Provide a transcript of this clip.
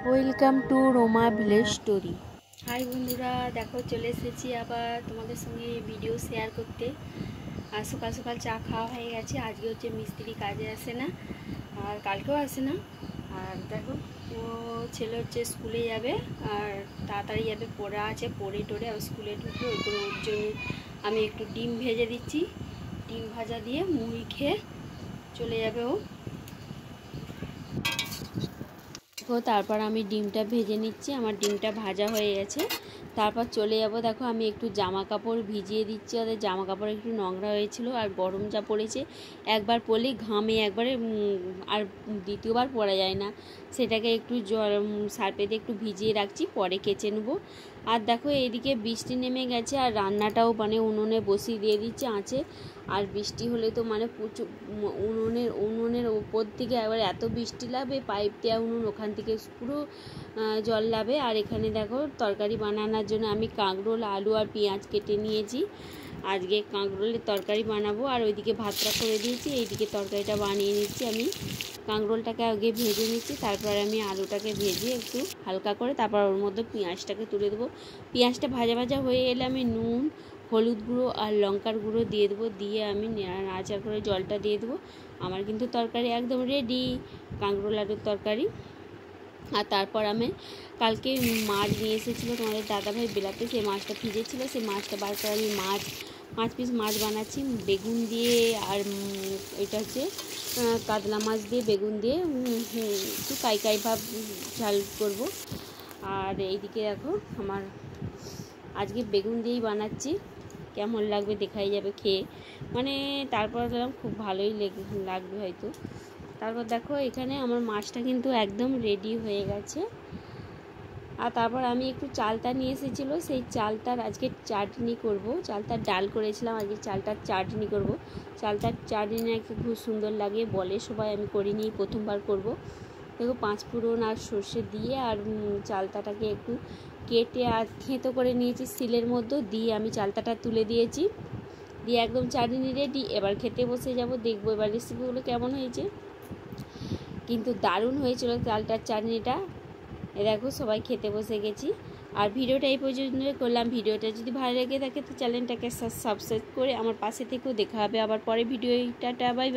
Welcome to Roma village story. Hi বন্ধুরা, দেখো চলে এসেছি আবার তোমাদের সঙ্গে ভিডিও শেয়ার করতে। আর সকাল সকাল চা খাওয়া হয়ে গেছে। আজকে হচ্ছে মিস্ত্রি কাজে আসে না, আর কালকেও আসে না। আর দেখো ও ছেলে হচ্ছে স্কুলে যাবে, আর তাড়াতাড়ি যাবে, পড়া আছে, পড়ে টোড়ে আর স্কুলে ঢুকবে। ওই করে ওর জন্য আমি একটু ডিম ভেজে দিচ্ছি। ডিম ভাজা দিয়ে মুড়ি খেয়ে চলে যাবে ও। তারপর আমি ডিমটা ভেজে নিচ্ছি। আমার ডিমটা ভাজা হয়ে গেছে। তারপর চলে যাব। দেখো আমি একটু জামা কাপড় ভিজিয়ে দিচ্ছি। ওদের জামা কাপড় একটু নোংরা হয়েছিল, আর গরম যা পড়েছে, একবার পরলেই ঘামে একবারে, আর দ্বিতীয়বার পরা যায় না। সেটাকে একটু জল সার্ফেতে একটু ভিজিয়ে রাখছি, পরে কেচে নেবো। আর দেখো এইদিকে বৃষ্টি নেমে গেছে, আর রান্নাটাও উনুনে বসিয়ে দিয়ে দিচ্ছে আঁচে। আর বৃষ্টি হলে তো প্রচুর উনুনের ওপর থেকে একবার এত বৃষ্টি লাগবে, পাইপ দেওয়া উনুন, ওখান থেকে পুরো জল লাগবে। আর এখানে দেখো তরকারি বানানোর জন্য আমি কাঁকরোল, আলু আর পেঁয়াজ কেটে নিয়েছি। আজকে কাঁকরোলের তরকারি বানাবো। আর ওইদিকে ভাতটা করে দিয়েছি, এইদিকে তরকারিটা বানিয়ে নিচ্ছি। আমি কাঁকরোলটাকে আগে ভেজে নিচ্ছি, তারপর আমি আলুটাকে ভেজে একটু হালকা করে তারপর ওর মধ্যে পেঁয়াজটাকে তুলে দেবো। পেঁয়াজটা ভাজা ভাজা হয়ে এলে আমি নুন, হলুদ গুঁড়ো আর লঙ্কার গুঁড়ো দিয়ে দেবো। দিয়ে আমি নাড়াচাড়া করে জলটা দিয়ে দেবো। আমার কিন্তু তরকারি একদম রেডি, কাঁকরোল আলুর তরকারি। আর তারপর আমি কালকে মাছ নিয়ে এসেছিলো তোমাদের দাদাভাই বেলাতে, সেই মাছটা ভিজেছিলো। সেই মাছটা বার করে আমি পাঁচ পিস মাছ বানাচ্ছি বেগুন দিয়ে। আর এটা হচ্ছে কাতলা মাছ দিয়ে বেগুন দিয়ে একটু কাই ভাব ঝাল করব। আর এইদিকে দেখো আমার আজকে বেগুন দিয়েই বানাচ্ছি, কেমন লাগবে দেখাই যাবে খেয়ে। তারপর দেখলাম খুব ভালোই লাগবে হয়তো। তারপর দেখো এখানে আমার মাছটা কিন্তু একদম রেডি হয়ে গেছে। আর তারপর আমি একটু চালতা নিয়ে এসেছিলো, সেই চালতার আজকে চাটনি করব। চালতার ডাল করেছিলাম, আজকে চালতার চাটনি করব। চালতার চাটনি নাকি খুব সুন্দর লাগে বলে সবাই, আমি করিনি, প্রথমবার করব। দেখো পাঁচফোড়ন আর সর্ষে দিয়ে আর চালতাটাকে একটু কেটে আর থেঁতো করে নিয়েছি শিলের মধ্যে, দিয়ে আমি চালতাটা তুলে দিয়েছি। দিয়ে একদম চাটনি রেডি। এবার খেতে বসে যাব, দেখবো এবার রেসিপিগুলো কেমন হয়েছে। কিন্তু দারুণ হয়েছিল চালতার চাটনিটা। দেখো সবাই খেতে বসে গেছি। আর ভিডিওটা এই পর্যন্ত করলাম। ভিডিওটা যদি ভালো লেগে থাকে তো চ্যানেলটাকে সাবস্ক্রাইব করে আমার পাশে থেকেও দেখা হবে আবার পরে ভিডিওটা। বাই।